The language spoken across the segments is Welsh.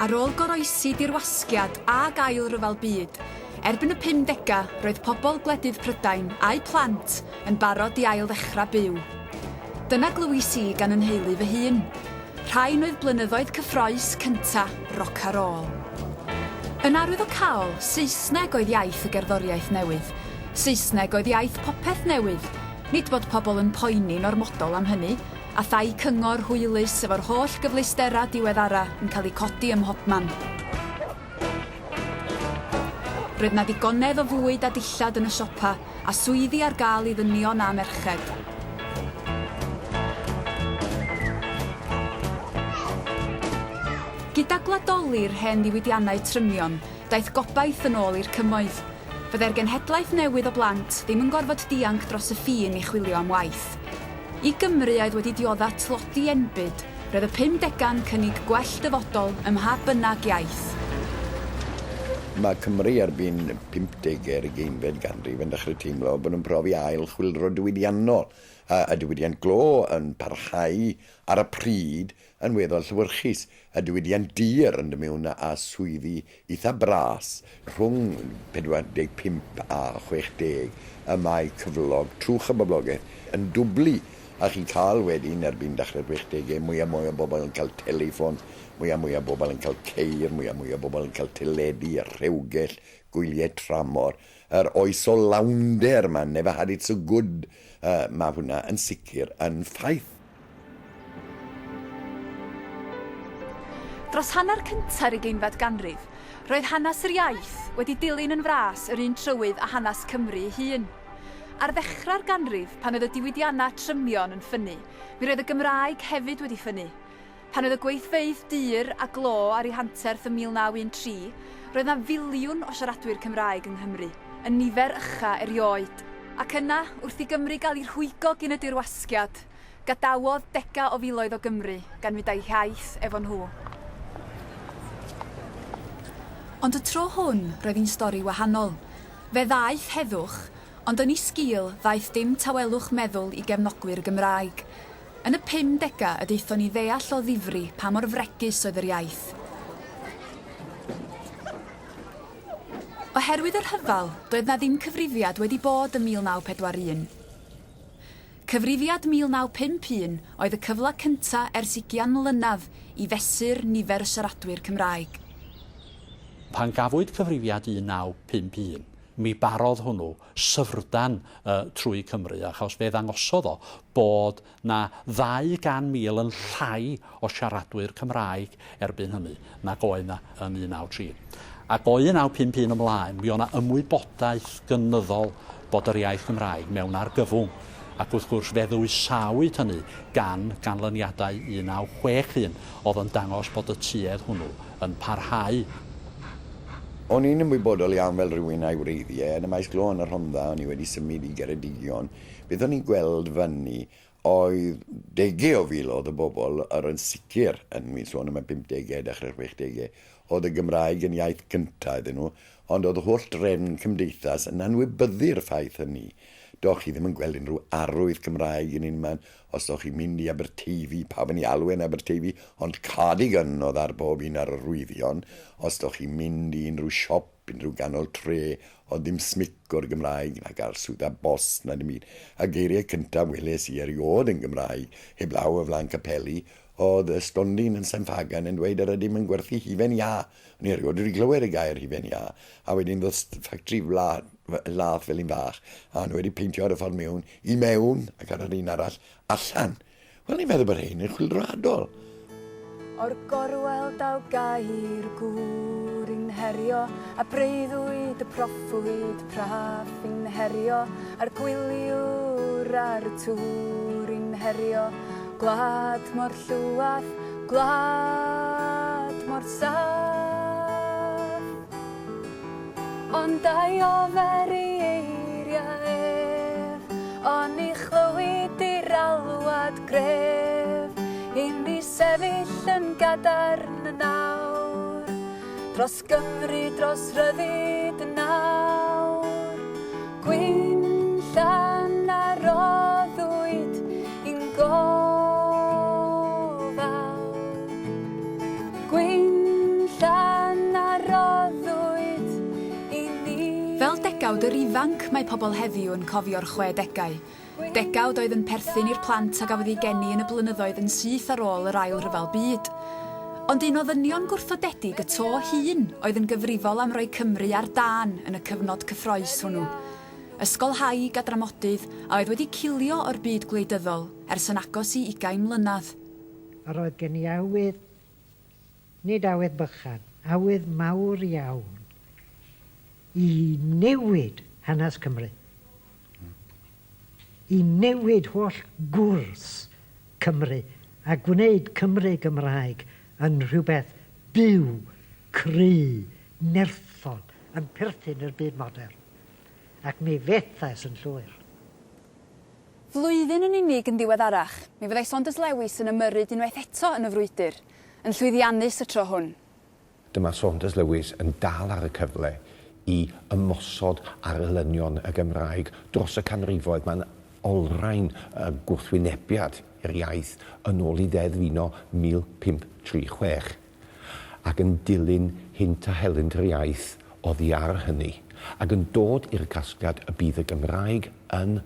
Ar ôl goroesi dirwasgiad a gael ryfel byd, erbyn y 50au roedd pobl gwledydd Prydain a'i plant yn barod i ail ddechrau byw. Dyna glywis I gan yn nheulu fy hun. Rhain oedd blynyddoedd cyffroes cynta roc ar ôl. Yn arwyddocaol, Saesneg oedd iaith y gerddoriaeth newydd. Saesneg oedd iaith popeth newydd. Nid bod pobl yn poeni'n ormodol am hynny, a thai cyngor hwylus efo'r holl gyfleustera diweddara yn cael eu codi ym mhobman. Roedd na ddigonedd o fwyd a dillad yn y siopa a swyddi ar gael I ddynion a merched. Gyda gwladoli'r hen ddiwydiannau trymion, daeth gobaith yn ôl i'r cymoedd. Byddai'r genhedlaeth newydd o blant ddim yn gorfod dianc dros y ffin I chwilio am waith. I Gymru oedd wedi diodda tlodi enbyd, roedd y 50au'n cynnig gwell dyfodol ym mha bynnag iaith. Mae Cymru erbyn 50au'r ugeinfed ganrif yn dechrau teimlo bod nhw'n profi ail chwilro diwydiannol. Y diwydiant glo yn parhau ar y pryd yn weddol llywyrchus. Y diwydiant dir yn dymewn â swyddi eitha bras rhwng 45 a 60 y mae cyflog trwch y boblogaeth yn dwblu. A chi'n cael wedyn erbyn dechrau'r 60au mwy a bobl yn cael telefon, mwy a bobl yn cael ceir, mwy a bobl yn cael teledu, rhewgell, gwyliau tramor. Yr oes o lawnder yma, never had it so good, mae hwnna yn sicr yn ffaith. Dros hanner cynta'r ugeinfed ganrif, roedd hanes yr iaith wedi dilyn yn fras yr un trywydd a hanes Cymru ei hun. Ar ddechrau'r ganrif, pan oedd y diwydiannau trymion yn ffynnu, mi roedd y Gymraeg hefyd wedi ffynnu. Pan oedd y gweithfeydd dir a glo ar ei hanterth ym 1913, roedd yna filiwn o siaradwyr Cymraeg yng Nghymru, yn nifer ycha erioed. Ac yna, wrth I Gymru gael ei rhwygo gyn y dirwasgiad, gadawodd dega o filoedd o Gymru gan fynd â'i hiaith efo nhw. Ond y tro hwn roedd hi'n stori wahanol. Fe ddaeth heddwch, ond yn ei sgil ddaeth dim tawelwch meddwl I gefnogwyr Gymraeg. Yn y 50au y daethon ni ddeall o ddifri pa mor fregus oedd yr iaith. Oherwydd yr hyfal, doedd na ddim cyfrifiad wedi bod ym 1941. Cyfrifiad 1951 oedd y cyfle cynta ers 20 mlynedd I fesur nifer y siaradwyr Cymraeg. Pan gafwyd cyfrifiad 1951, mi barodd hwnnw syfrdan trwy Cymru, achos fe ddangosodd o bod na 200,000 yn llai o siaradwyr Cymraeg erbyn hynny nag oedd na yn 1903. Ac o 1951 ymlaen, mi o'na ymwybodaeth gynyddol bod yr iaith Gymraeg mewn argyfwng. Ac wrth gwrs fe ddwysawyd hynny gan ganlyniadau 1961 oedd yn dangos bod y tuedd hwnnw yn parhau. O'n i'n ymwybodol iawn fel rhywun a'i wreiddiau, yn y maes glo yn y Rhondda, o'n i wedi symud I Geredigion. Beth o'n i'n gweld fyny oedd degau o filoedd o bobl ar yn sicr, yn mi'n sôn am y 50au, dechrau'r 60au, oedd y Gymraeg yn iaith cyntaf iddyn nhw, ond oedd y holl drefn cymdeithas yn anwybyddu'r ffaith hynny. Doch chi ddim yn gweld unrhyw arwydd Cymraeg yn un man, os doch chi'n mynd I Aberteifi, pawb yn ei alw yn Aberteifi, ond Cardigan oedd ar bob un ar arwyddion, os doch chi'n mynd I unrhyw siop, unrhyw ganol tre, oedd ddim smic o'r Gymraeg, nag ar swydda bost na dim byd. A geiriau cyntaf weles I eriod yn Gymraeg, heblaw o flaen capeli, oedd y stondin yn Samphagan yn dweud ar ydym yn gwerthu hifen ia. O'n I eriod wedi clywed y gair hifen ia. A wedyn ddodd ffactri lath fel un fach, a nhw wedi peintio ar y ffordd mewn, I mewn, ac ar yr un arall, allan. Wel, ni'n meddwl bod hyn yn chwilradol. O'r gorwel daw gair gŵr i'n herio, a breuddwyd y proffwyd praff i'n herio, a'r gwyliwr ar y tŵr i'n herio, gwlad mor llwath, gwlad mor saff. Ond dau ofer I eiriau ef, O'n i chlywed i'r alwad gref, ein ni sefyll yn gadarn y nawr, dros Gymru, dros ryddid y nawr. Gwynllan a roddwyd i'n gofal. Gwynllan a roddwyd i ni. Fel degawd yr ifanc mae pobl heddiw yn cofio'r 60au. Degawd oedd yn perthyn i'r plant a gafodd ei geni yn y blynyddoedd yn syth ar ôl yr ail ryfel byd. Ond un o ddynion gwrthodedig y to hun oedd yn gyfrifol am roi Cymru ar dan yn y cyfnod cyffroes hwnnw. Ysgolhaig a dramodydd a oedd wedi cilio o'r byd gwleidyddol ers yn agos i 20 mlynedd. A roedd gen i awydd, nid awydd bychan, awydd mawr iawn i newid hanes Cymru. I newid holl gwrs Cymru a gwneud Cymru Gymraeg yn rhywbeth byw, cry, nerthol, yn perthyn i'r byd modern. Ac mi fethais yn llwyr. Flwyddyn yn unig yn diweddarach, mi fyddai Saunders Lewis yn ymyrryd unwaith eto yn y frwydr, yn llwyddiannus y tro hwn. Dyma Saunders Lewis yn dal ar y cyfle i ymosod ar elynion y Gymraeg dros y canrifoedd. Mae'n olrhain gwrthwynebiad i'r iaith yn ôl i ddeddf 1536 ac yn dilyn hynt a helynt yr iaith oddi ar hynny ac yn dod i'r casgliad y bydd y Gymraeg yn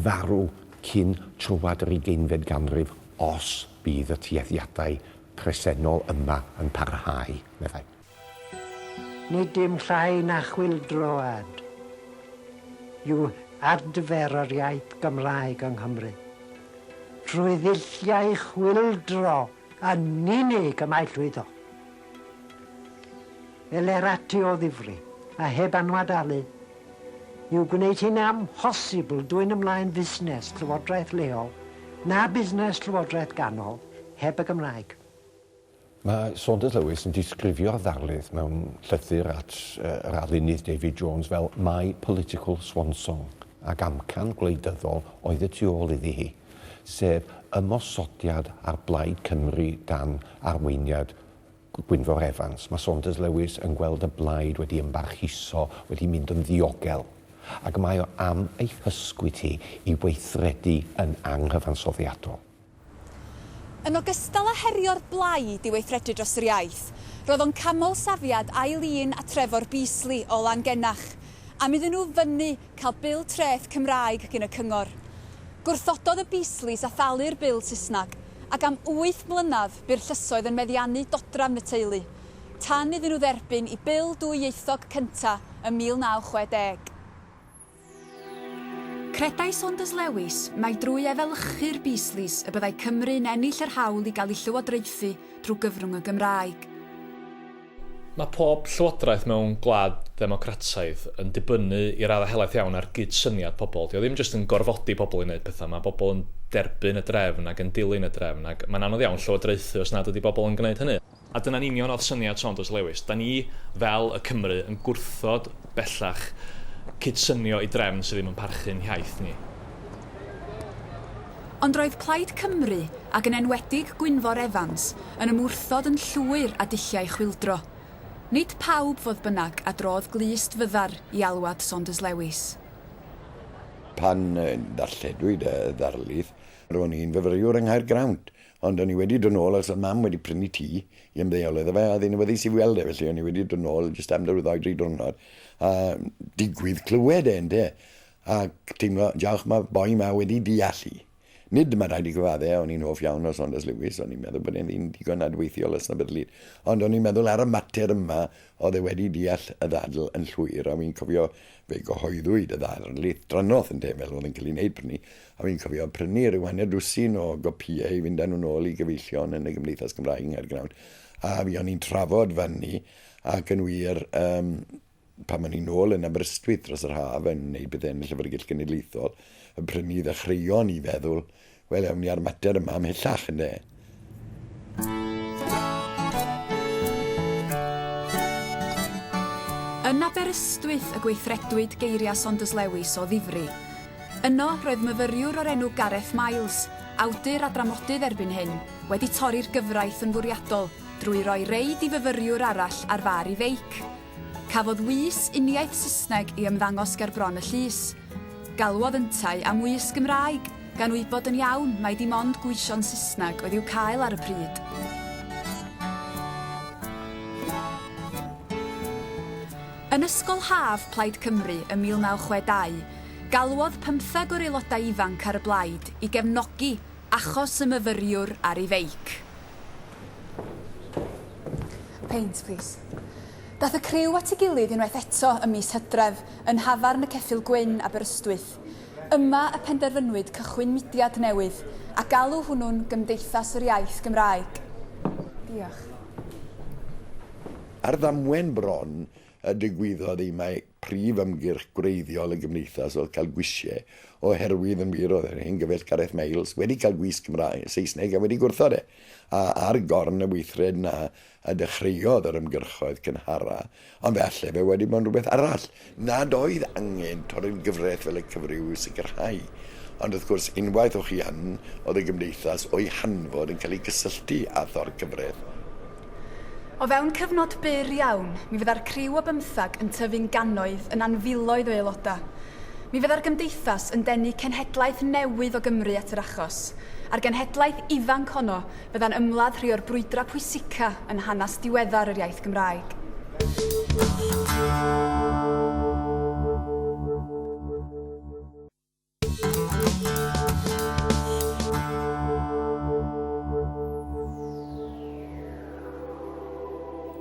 farw cyn trwad yr 20fed ganrif os bydd y tueddiadau presennol yma yn parhau, meddai. Nid dim llai na chwyldroad yw adfer yr iaith Gymraeg yng Nghymru. Trwy ddilliau chwyldro yn unig y mae llwyddo. Fel erati o ddifri a heb anwadalu, yw gwneud hyn amhosibl dwy'n ymlaen busnes llywodraeth leol na busnes llywodraeth ganol heb y Gymraeg. Mae Saunders Lewis yn disgrifio'r ddarlydd mewn llythyr at yr arlunydd David Jones fel My Political Swan Song ac amcan gwleidyddol oedd y tu ôl iddi hi, sef ymosodiad ar blaid Cymru dan arweiniad Gwynfor Evans. Mae Saunders Lewis yn gweld y blaid wedi ymbarchuso, wedi mynd yn ddiogel, ac mae o am ei hysgwyd hi i weithredu yn anghyfansoddiadol. Yn ogystal â herio'r blaid i weithredu dros yr iaith, roedd o'n camol safiad Eileen a Trefor Beasley o Langennach, a mi ddyn nhw fyny cael bil treth Cymraeg gyn y cyngor. Gwrthododd y Beasleys a thalu'r bil Saesnag, ac am 8 mlynedd bu'r llysoedd yn meddiannu dodrefn y teulu, tan iddyn nhw dderbyn i bil dwyieithog cynta ym 1960. Credai Saunders Lewis mai drwy efelychu'r Beasleys y byddai Cymru'n ennill yr hawl i gael ei llywodraethu drwy gyfrwng y Gymraeg. Mae pob llywodraeth mewn gwlad democrataidd yn dibynnu i raddau helaeth iawn ar gydsyniad pobl. Dio ddim jyst yn gorfodi pobl i wneud pethau, mae pobl yn derbyn y drefn ac yn dilyn y drefn, ac mae'n anodd iawn llywodraethu os nad ydy pobl yn gwneud hynny. A dyna'n union oedd syniad Saunders Lewis. Da ni fel y Cymru yn gwrthod bellach cydsynio i drefn sydd ddim yn parchu'n hiaith ni. Ond roedd Plaid Cymru ac yn enwedig Gwynfor Evans yn ymwrthod yn llwyr a dulliau chwyldro. Nid pawb fodd bynnag a drodd glist fyddar i alwad Saunders Lewis. Pan darlledwyd y ddarlydd, ro'n i'n fyfyriwr yng Nghaergrawnt, ond o'n i wedi dod nôl os oedd mam wedi prynu tŷ i ymddeolodd fe, a ddyn nhw wedi si weld e, felly o'n i wedi dod nôl jyst am 2-3 diwrnod, a digwydd clywed e, ynde. Ac teimlo, diolch, mae boi ma wedi deallu. Nid mae rhaid i gyfadde, o'n i'n hoff iawn o Saunders Lewis, o'n i'n meddwl bod e'n ddyn digon adweithiol ys na bydlyd. Ond o'n i'n meddwl ar y mater yma, oedd e wedi deall y ddadl yn llwyr, a mi'n cofio fe gyhoeddwyd y ddarlydd drynodd yn demel oedd yn cael ei wneud prynu, a mi'n cofio prynu ryw hanner dwsin o gopiau i fynd â nhw nôl i gyfeillion yn y Gymdeithas Gymraeg yng Nghaergrawnt. A fi o'n i'n trafod fyny, ac yn wir, pan o'n i'n nôl yn Aberystwyth dros yr haf yn gwneud beth yn y Llyfrgell Genedlaethol, y prynu ddechreuon i feddwl, wel, ewn ni ar mater yma ymhellach, ynddo. Yn Aberystwyth y gweithredwyd geiriau Saunders Lewis o ddifri. Yno roedd myfyriwr o'r enw Gareth Miles, awdur a dramodydd erbyn hyn, wedi torri'r gyfraith yn fwriadol drwy roi reid i fyfyriwr arall ar far I feic. Cafodd wys uniaith Saesneg I ymddangos ger bron y llys. Galwodd yntau am wys Gymraeg, gan wybod yn iawn mai dim ond gweision Saesneg oedd i'w cael ar y pryd. Yn ysgol haf Plaid Cymru ym 1962, galwodd 15 o'r aelodau ifanc ar y blaid I gefnogi achos y myfyriwr ar ei feic. Paint, please. Dath y criw at ei gilydd unwaith eto ym mis Hydref yn Hafarn y Ceffyl Gwyn Aberystwyth. Yma y penderfynwyd cychwyn mudiad newydd a galw hwnnw'n Gymdeithas yr Iaith Gymraeg. Diolch. Ar ddamwen bron, y digwyddodd I mai prif ymgyrch gwreiddiol y gymdeithas oedd cael gwisiau oherwydd yn wir oedd hyn gyfell Gareth Miles wedi cael gwys Cymraeg, Saesneg a wedi gwrthod e. A ar gorn y weithred na a dechreuodd yr ymgyrchoedd cynhara, ond falle fe wedi bod yn rhywbeth arall. Nad oedd angen torri'r gyfraith fel y cyfryw I sicrhau. Ond wrth gwrs, unwaith o'ch chi yn, oedd y gymdeithas o'i hanfod yn cael ei gysylltu â thor cyfraith. O fewn cyfnod byr iawn, mi fydda'r criw o 15 yn tyfu'n gannoedd yn anfiloedd o aelodau. Mi fydda'r gymdeithas yn denu cenhedlaeth newydd o Gymru at yr achos. A'r genhedlaeth ifanc honno fydda'n ymladd rhai o'r brwydra pwysica yn hanes diweddar yr iaith Gymraeg.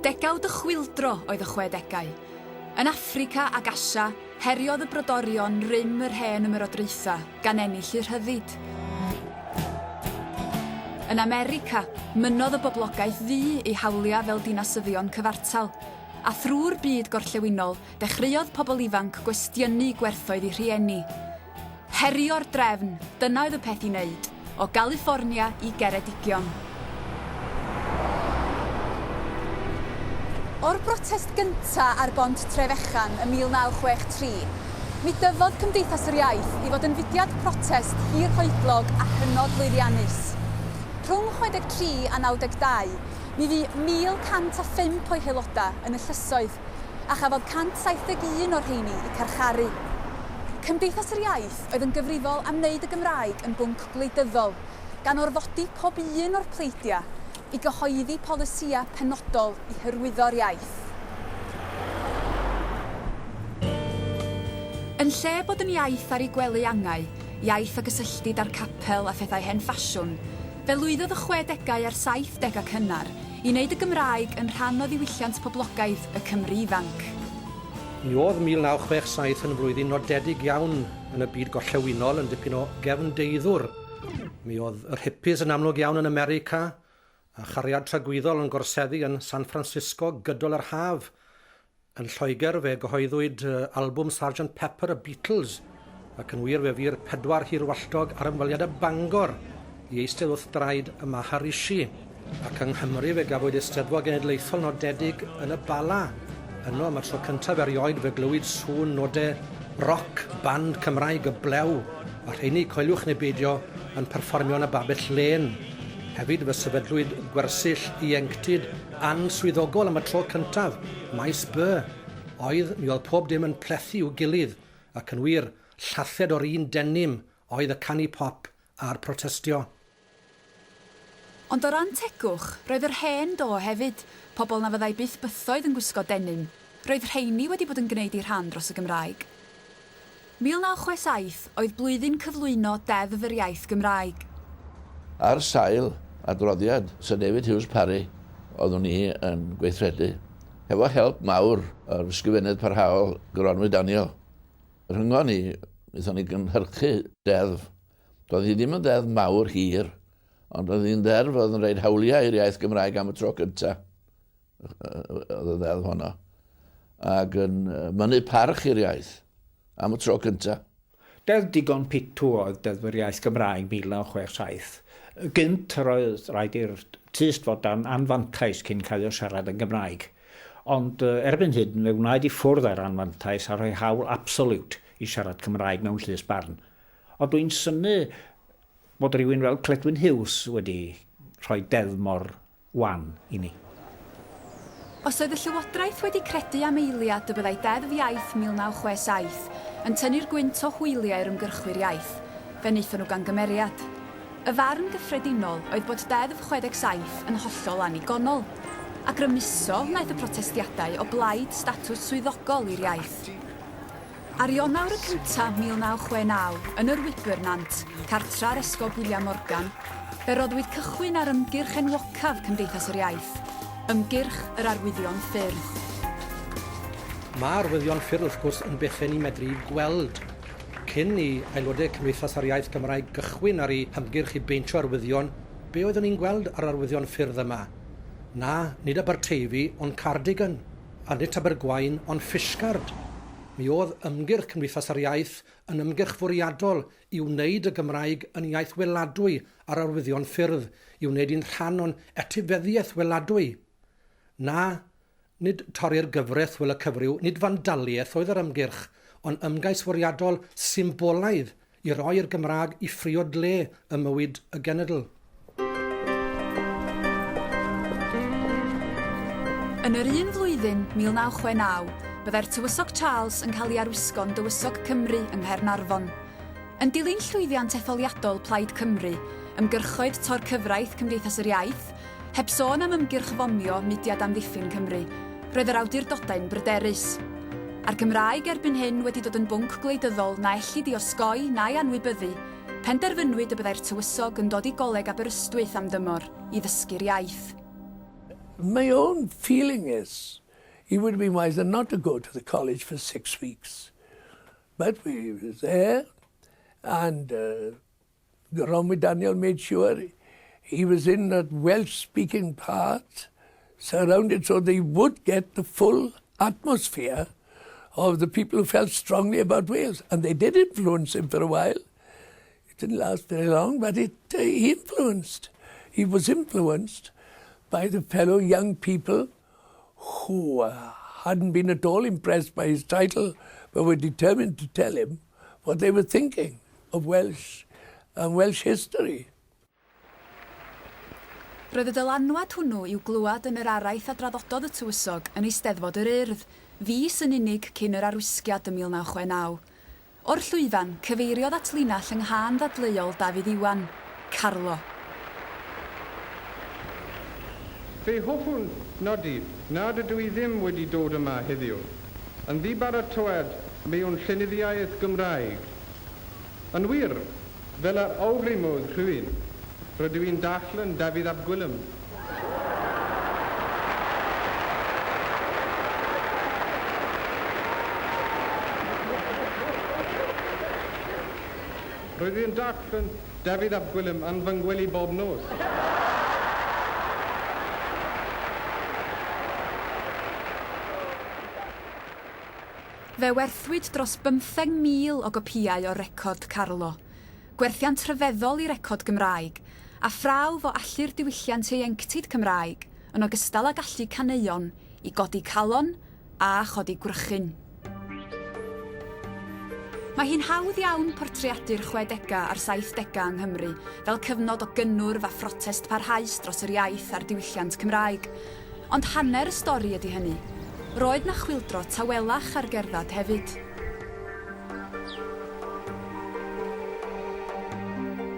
Degawd y chwildro oedd y 60au. Yn Affrica ac Asia, heriodd y brodorion rym yr hen ymerodraetha gan ennill i'r rhyddid. Yn America, mynnodd y boblogaeth ddu eu hawliau fel dinasyddion cyfartal, a thrwy'r byd gorllewinol dechreuodd pobl ifanc gwestiynu gwerthoedd eu rhieni. Herio'r drefn, dyna oedd y peth I wneud, o California I Geredigion. O'r brotest gyntaf ar bont Trefechan ym 1963, mi dyfodd Cymdeithas yr Iaith I fod yn fudiad protest hirhoedlog a hynod lwyddiannus. Rhwng 63 a 92, mi fu 1,105 o'i haelodau yn y llysoedd, a chafodd 171 o'r rheini I carcharu. Cymdeithas yr Iaith oedd yn gyfrifol am wneud y Gymraeg yn bwnc gwleidyddol, gan orfodi pob un o'r pleidiau I gyhoeddi polisïau penodol I hyrwyddo'r iaith. Yn lle bod yn iaith ar ei gwely angau, iaith a gysylltid ar capel a phethau hen ffasiwn, fe lwyddodd y 60au a'r 70au cynnar I wneud y Gymraeg yn rhan o ddiwylliant poblogaidd y Cymru ifanc. Mi oedd 1967 yn flwyddyn nodedig iawn yn y byd gorllewinol yn dipyn o gefndeiddwr. Mi oedd yr hippies yn amlwg iawn yn America, a chariad tragwyddol yn gorseddu yn San Francisco gydol yr haf. Yn Lloegr fe gyhoeddwyd albwm Sgt Pepper y Beatles, ac yn wir fe fu'r 4 hirwalltog ar ymweliad Bangor I eistedd wrth draed y Maharishi, ac yng Nghymru fe gafwyd Eisteddfod Genedlaethol nodedig yn y Bala. Yno am y tro cyntaf erioed fe glywyd sŵn nodau roc band Cymraeg y blew, a rheini coeliwch neu beidio yn perfformio yn y Babell Lên. Hefyd fe sefydlwyd gwersyll ieuenctid answyddogol am y tro cyntaf, maes by. Mi oedd pob dim yn plethu i'w gilydd, ac yn wir llalled o'r un denim oedd y canu pop a'r protestio. Ond o ran tegwch, roedd yr hen do hefyd, pobl na fyddai byth bythoedd yn gwisgo denim. Roedd rheini wedi bod yn gwneud eu rhan dros y Gymraeg. 1967 oedd blwyddyn cyflwyno Deddf yr Iaith Gymraeg. Ar sail adroddiad Sir David Hughes Parry oeddwn ni yn gweithredu, hefo help mawr o'r ysgrifennydd parhaol Gronwy Daniel. Rhyngon ni, wnaethon ni gynhyrchu deddf. Doedd hi ddim yn deddf mawr hir, ond oedd hi'n deddf oedd yn rhaid hawliau i'r iaith Gymraeg am y tro cyntaf. Oedd y deddf honno. Ac yn mynnu parch i'r iaith am y tro cyntaf. Deddf digon pitw oedd Deddf yr Iaith Gymraeg 1967. Gynt roedd rhaid i'r tyst fod anfantais cyn cael ei siarad yn Gymraeg. Ond erbyn hyn, fe wnaed I ffwrdd ar anfantais a rhoi hawl absolute I siarad Cymraeg mewn llys barn. Ond dwi'n syni bod rhywun fel Cledwyn Hughes wedi rhoi deddmor wan i ni. Os oedd y Llywodraeth wedi credu am eiliad y byddai Deddf Iaith 1967 yn tynnu'r gwynt o hwyliau'r ymgyrchwyr iaith, fe wnaethon nhw gan gymeriad. Y farn gyffredinol oedd bod Deddf 67 yn hollol anigonol, ac rymuso wnaeth y protestiadau o blaid statws swyddogol i'r iaith. Ar Ionawr y cyntaf 1969, yn yr Wybyrnant, cartra'r Esgob William Morgan, fe roddwyd cychwyn ar ymgyrch enwocaf Cymdeithas yr Iaith, ymgyrch yr arwyddion ffyrdd. Mae arwyddion ffyrdd wrth gwrs yn bethau ni medru gweld. Cyn i aelodau Cymdeithas yr Iaith Gymraeg gychwyn ar ei hymgyrch i beintio arwyddion, be oeddwn ni'n gweld ar arwyddion ffyrdd yma? Na, nid Aberteifi, ond Cardigan, a nid Abergwaun, ond Fishguard. Mi oedd ymgyrch Cymdeithas yr Iaith yn ymgyrch fwriadol i wneud y Gymraeg yn iaith weladwy ar arwyddion ffyrdd, i wneud i'n rhan o'n etifeddiaeth weladwy. Na, nid torri'r gyfraith wel y cyfryw, nid fandaliaeth oedd yr ymgyrch, ond ymgais fwriadol symbolaidd i roi'r Gymraeg i ffriod le y mywyd y genedl. Yn yr un flwyddyn, 1969, byddai'r tywysog Charles yn cael ei arwisgo'n dywysog Cymru yng Nghaernarfon. Yn dilyn llwyddiant etholiadol Plaid Cymru, ymgyrchoedd tor cyfraith Cymdeithas yr Iaith, heb sôn am ymgyrch fomio Mudiad Amddiffyn Cymru, roedd yr awdurdodau'n bryderus. A'r Gymraeg erbyn hyn wedi dod yn bwnc gwleidyddol na ellid i osgoi na'i anwybyddu, penderfynwyd y byddai'r tywysog yn dod i goleg Aberystwyth am dymor i ddysgu'r iaith. My own feeling is he would have been wiser not to go to the college for 6 weeks. But we was there, and Ron Daniel made sure he was in that Welsh-speaking part, surrounded so they would get the full atmosphere of the people who felt strongly about Wales. And they did influence him for a while. It didn't last very long, but he influenced. He was influenced by the fellow young people who hadn't been at all impressed by his title, but were determined to tell him what they were thinking of Welsh and Welsh history. Roedd y dylanwad hwnnw i'w glwad yn yr araith a draddododd y tywysog yn Eisteddfod yr Urdd, fis yn unig cyn yr arwisgiad ym 1969. O'r llwyfan, cyfeiriodd at linell yng nghân ddadleuol Dafydd Iwan, Carlo. Fe hoffwn nodi nad ydw i ddim wedi dod yma heddiw, yn ddibaratwad mewn llenyddiaeth Gymraeg. Yn wir, fel ar awgrymodd rhywun, rydw i'n darllen Dafydd ap Gwilym. Rydw i'n darllen Dafydd ap Gwilym yn fy ngwely bob nos. Fe werthwyd dros 15,000 o gopïau o record Carlo, gwerthiant rhyfeddol i record Gymraeg, a phrawf o allu'r diwylliant ieuenctid Cymraeg, yn ogystal ag allu caneuon i godi calon a chodi gwrychyn. Mae hi'n hawdd iawn portreadu'r 60au a'r 70au yng Nghymru fel cyfnod o gynnwrf a phrotest parhaus dros yr iaith a'r diwylliant Cymraeg, ond hanner y stori ydy hynny. Roedd na chwildro tawelach ar gerddad hefyd.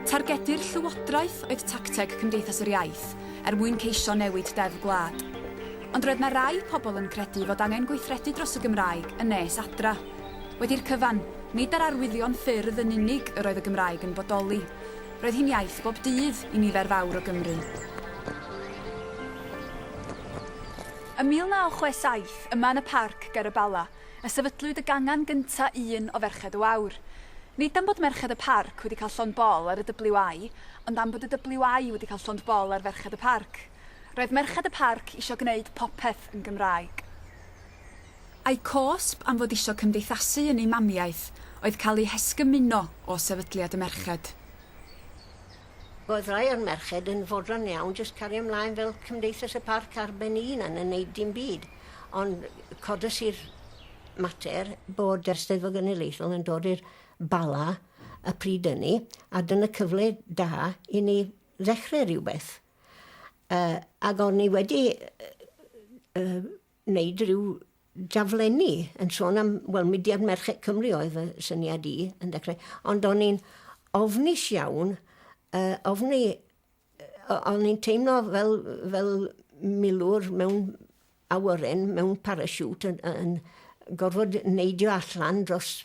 Targedu'r Llywodraeth oedd tacteg Cymdeithas yr Iaith mwyn ceisio newid deddf gwlad. Ond roedd na rai pobl yn credu fod angen gweithredu dros y Gymraeg yn nes adra. Wedi'r cyfan, nid ar arwyddion ffyrdd yn unig yr oedd y Gymraeg yn bodoli. Roedd hi'n iaith bob dydd i nifer fawr o Gymru. Ym 1967, yma yn y parc ger y Bala, sefydlwyd y gangan gynta un o Ferched y Wawr. Nid am bod Merched y Parc wedi cael llond bol ar y WI, ond am bod y WI wedi cael llond bol ar Ferched y Parc. Roedd Merched y Parc isio gwneud popeth yn Gymraeg. A'i cosb am fod isio cymdeithasu yn ei mamiaeth oedd cael ei hesgymuno o sefydliad y Merched. Oedd rai o'r merched yn fodron iawn jyst cario ymlaen fel Cymdeithas y Parc ar ben un yn neud dim byd. Ond codas i'r mater bod yr Eisteddfod Genedlaethol yn dod i'r Bala y pryd yni, a dyna cyfle da i ni ddechrau rhywbeth. Ac o'n ni wedi wneud rhyw daflenni yn sôn am, wel, Mudiad Merched Cymru oedd y syniad i yn dechrau, ond o'n ni'n ofnus iawn, o'n ni'n teimlo fel milwr mewn awyren, mewn parasiwt yn gorfod neidio allan dros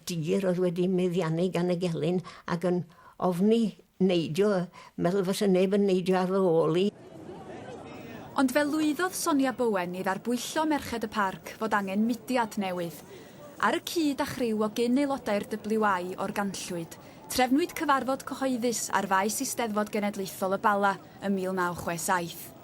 dir oedd wedi meddiannu gan y gelyn ac yn ofni neidio, meddwl fysa neb yn neidio ar ôl i. Ond fel lwyddodd Sonia Bowen i ddarbwyllo merched y parc fod angen mudiad newydd, ar y cyd a chryw o gyn aelodau'r WI o'r ganllwyd, trefnwyd cyfarfod cyhoeddus ar faes Eisteddfod Genedlaethol y Bala ym 1967.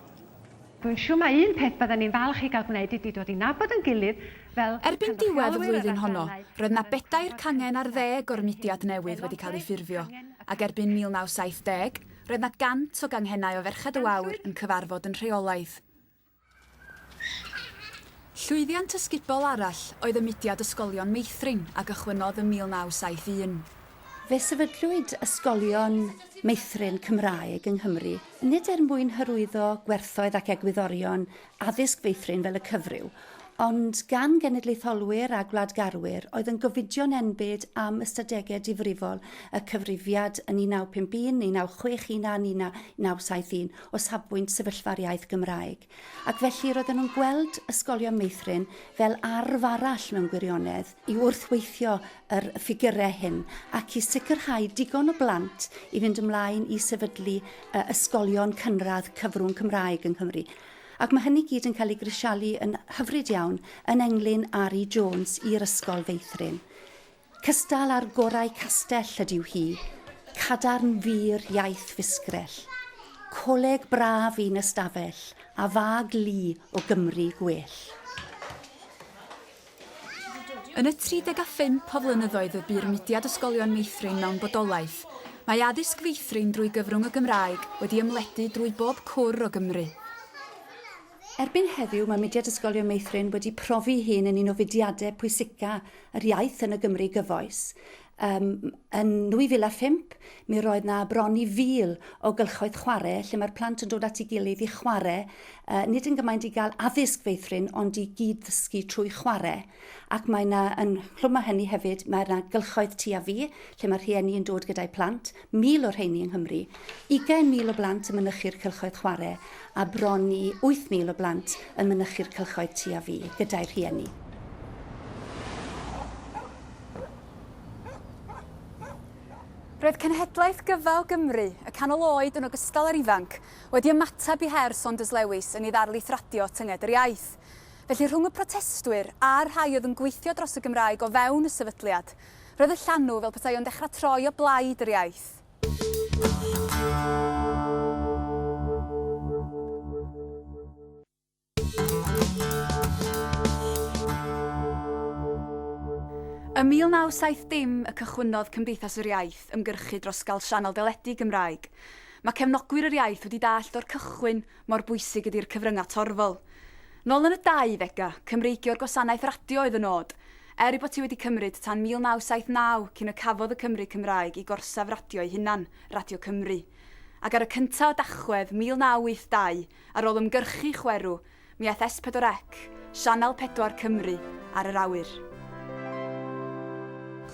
Dwi'n siŵr mae un peth byddwn ni'n falch i gael gwneud ydy dod i nabod yn gilydd fel... Erbyn diwedd y flwyddyn honno, roedd na 4 cangen ar 10 o'r mudiad newydd wedi cael ei ffurfio, ac erbyn 1970, roedd na 100 o ganghennau o Ferched y Wawr yn cyfarfod yn rheolaidd. Llwyddiant ysgubol arall oedd y mudiad ysgolion meithrin a gychwynnodd ym 1971. Fe sefydlwyd ysgolion meithrin Cymraeg yng Nghymru, nid mwyn hyrwyddo gwerthoedd ac egwyddorion addysg feithrin fel y cyfryw, ond gan genedlaetholwyr a gwladgarwyr oedd yn gofidio'n enbyd am ystadegau difrifol y cyfrifiad yn 1951, 1961 a 1971 o safbwynt sefyllfa'r iaith Gymraeg. Ac felly roedden nhw'n gweld ysgolion meithrin fel arf arall mewn gwirionedd i wrthweithio yr ffigurau hyn ac i sicrhau digon o blant i fynd ymlaen i sefydlu ysgolion cynradd cyfrwng Cymraeg yng Nghymru. Ac mae hynny gyd yn cael ei grisialu yn hyfryd iawn yn englyn Ari Jones i'r ysgol feithrin. Cystal ar gorau castell ydyw hi, cadarn fur iaith fisgrell, coleg braf un ystafell a fag lu o Gymru gwell. Yn y 35 o flynyddoedd y bu'r mudiad ysgolion meithrin mewn bodolaeth, mae addysg feithrin drwy gyfrwng y Gymraeg wedi ymledu drwy bob cwr o Gymru. Erbyn heddiw, mae mudiad ysgolion meithrin wedi profi hyn yn un o fudiadau pwysica yr iaith yn y Gymru gyfoes. Yn 2005, mi roedd na bron i 1,000 o gylchoedd chwarae, lle mae'r plant yn dod at ei gilydd i chwarae, nid yn gymaint i gael addysg feithrin, ond i gyd ddysgu trwy chwarae. Ac mae na, yn chlwm hynny hefyd, mae na gylchoedd tu a fi, lle mae'r rhieni yn dod gyda'i plant, 1,000 o'r rheini yng Nghymru, 20,000 o blant yn mynychu'r cylchoedd chwarae, a bron i 8,000 o blant yn mynychu'r cylchoedd tu a fi gyda'i rhieni. Roedd Cenhedlaeth Gyfa o Gymru, y canol oed yn ogystal ar ifanc, wedi ymateb i her Saunders Lewis yn ei ddarlith radio tynged yr iaith. Felly rhwng y protestwyr a'r rhai oedd yn gweithio dros y Gymraeg o fewn y sefydliad, roedd y llanw fel petai o'n dechrau troi o blaid yr iaith. Ym 1970, y cychwynnodd Cymdeithas yr Iaith ymgyrchu dros gael sianel deledu Gymraeg. Mae cefnogwyr yr iaith wedi dallt o'r cychwyn mor bwysig ydy'r cyfryngau torfol. Nôl yn y 2010, Cymreigio'r gwasanaeth radio oedd y nod, i bod ti wedi cymryd tan 1979 cyn y cafodd y Cymru Cymraeg i gorsaf radio ei hunan, Radio Cymru. Ac ar y cyntaf o Dachwedd 1982, ar ôl ymgyrchu chwerw, mi aeth S4C, sianel 4 Cymru, ar yr awyr.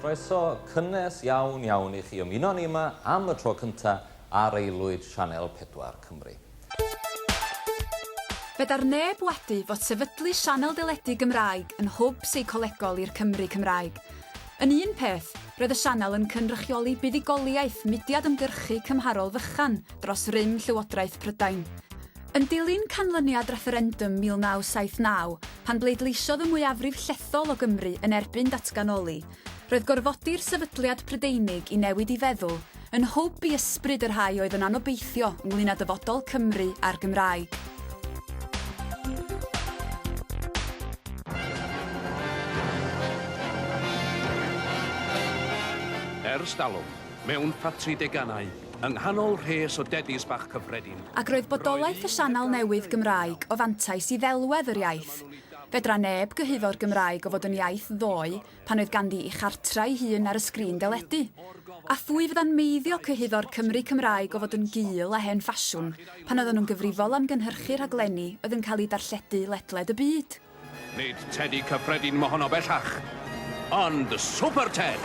Croeso cynnes iawn i chi ymuno ni yma am y tro cyntaf ar aelwyd sianel 4 Cymru. Feda'r neb wedi fod sefydlu sianel deledu Gymraeg yn hwb seicolegol i'r Cymru Cymraeg. Yn un peth, roedd y sianel yn cynrychioli buddigoliaeth mudiad ymgyrchu cymharol fychan dros rym Llywodraeth Prydain. Yn dilyn canlyniad referendum 1979, pan bleidleisiodd y mwyafrif llethol o Gymru yn erbyn datganoli, roedd gorfodi'r sefydliad Prydeinig i newid i feddwl yn hwb i ysbryd yr rhai oedd yn anobeithio ynglŷn â dyfodol Cymru a'r Gymraeg. Ers dalwm, mewn ffatri deganau, yng nghanol rhes o dedis bach cyffredin. Ac roedd bodolaeth y sianel newydd Gymraeg o fantais i ddelwedd yr iaith. Fedra neb gyhuddo'r Gymraeg o fod yn iaith ddoe pan oedd ganddi ei chartra ei hun ar y sgrin deledu. A phwy fydda'n meiddio cyhuddo'r Cymru Cymraeg o fod yn gul a hen ffasiwn pan oedden nhw'n gyfrifol am gynhyrchu rhaglenni oedd yn cael ei darlledu ledled y byd. Nid Teddy cyffredin mohono bellach, ond Super Ted!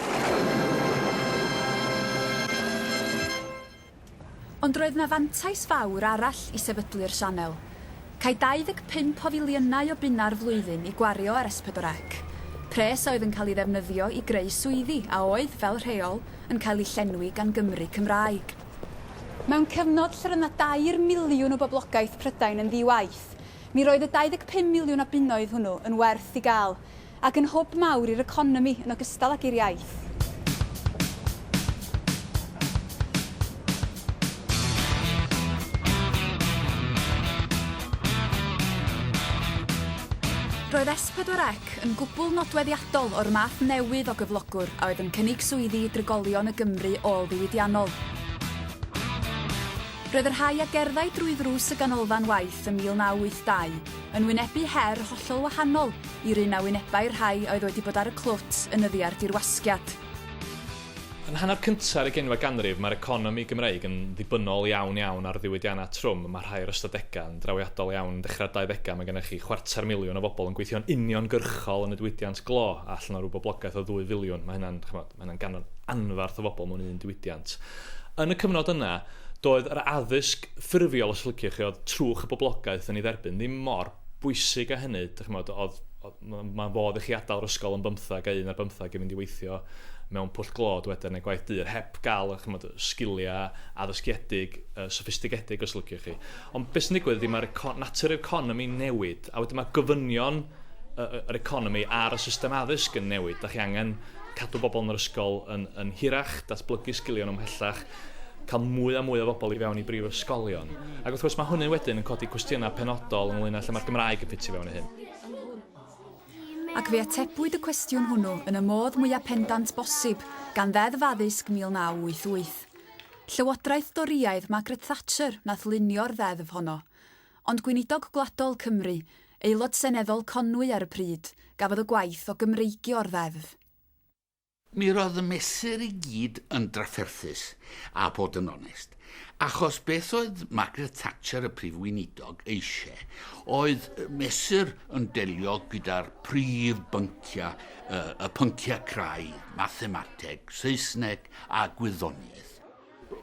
Ond roedd yna fantais fawr arall i sefydlu'r sianel. Cai 25 o filiynau o bunna'r flwyddyn i gwario ar S4C. Pres oedd yn cael ei ddefnyddio i greu swyddi a oedd, fel rheol, yn cael ei llenwi gan Gymru Cymraeg. Mewn cyfnod lle roedd yna 2 miliwn o boblogaeth Prydain yn ddi-waith, mi roedd y 25 miliwn o bunnoedd hwnnw yn werth i gael, ac yn hwb mawr i'r economi yn ogystal ag i'r iaith. Roedd S4C yn gwbl nodweddiadol o'r math newydd o gyflogwr a oedd yn cynnig swyddi i drigolion y Gymru ôl-ddiwydiannol. Roedd yr rhai a gerddau drwy ddrws y ganolfan waith ym 1982 yn wynebu her hollol wahanol i'r un a wynebau'r rhai oedd wedi bod ar y clwt yn yddiar dirwasgiad. Yn hanner cyntaf ar 20eg ganrif, mae'r economi Gymraeg yn ddibynnol iawn ar ddiwydiannau trwm. Mae rhai o'r ystadegau yn drawiadol iawn yn dechrau'r 20au. Mae gennych chi 250,000 o bobl yn gweithio'n uniongyrchol yn y diwydiant glo, a allan o rhyw boblogaeth o 2 filiwn. Mae hynna'n ganol anfarth o bobl mewn un diwydiant. Yn y cyfnod yna, doedd yr addysg ffurfiol, os liciwch chi, oedd trwch y boblogaeth yn ei dderbyn ddim mor bwysig a hynny. Mae'n fodd i chi adael yr ysgol yn 15 a 1 ar 15 i fynd i weithio mewn pwll glod wedyn neu gwaith dyr, heb gael sgiliau addysgiedig, soffistigedig os liciwch chi. Ond beth sy'n digwydd ydy mae'r natur economi newid, a wedyn mae gofynion yr economi ar y system addysg yn newid. Da chi angen cadw bobl yn yr ysgol yn hirach, datblygu sgilion ymhellach, cael mwy a mwy o bobl i fewn i brifysgolion. Ac wrth gwrs mae hwnny wedyn yn codi cwestiynau penodol ynglŷn â lle mae'r Gymraeg yn ffitio fewn i hyn. Ac fe atebwyd y cwestiwn hwnnw yn y modd mwyaf pendant bosib gan Ddeddf Addysg 1988. Llywodraeth Doriaidd Margaret Thatcher nath lunio'r ddeddf honno, ond Gweinidog Gwladol Cymru, aelod seneddol Conwy ar y pryd, gafodd y gwaith o gymreigio'r ddeddf. Mi roedd y mesur i gyd yn drafferthus, a bod yn onest, achos beth oedd Margaret Thatcher, y prif weinidog, eisiau, oedd mesur yn delio gyda'r prif bynciau, y pynciau craidd, mathemateg, Saesneg a gwyddoniaeth.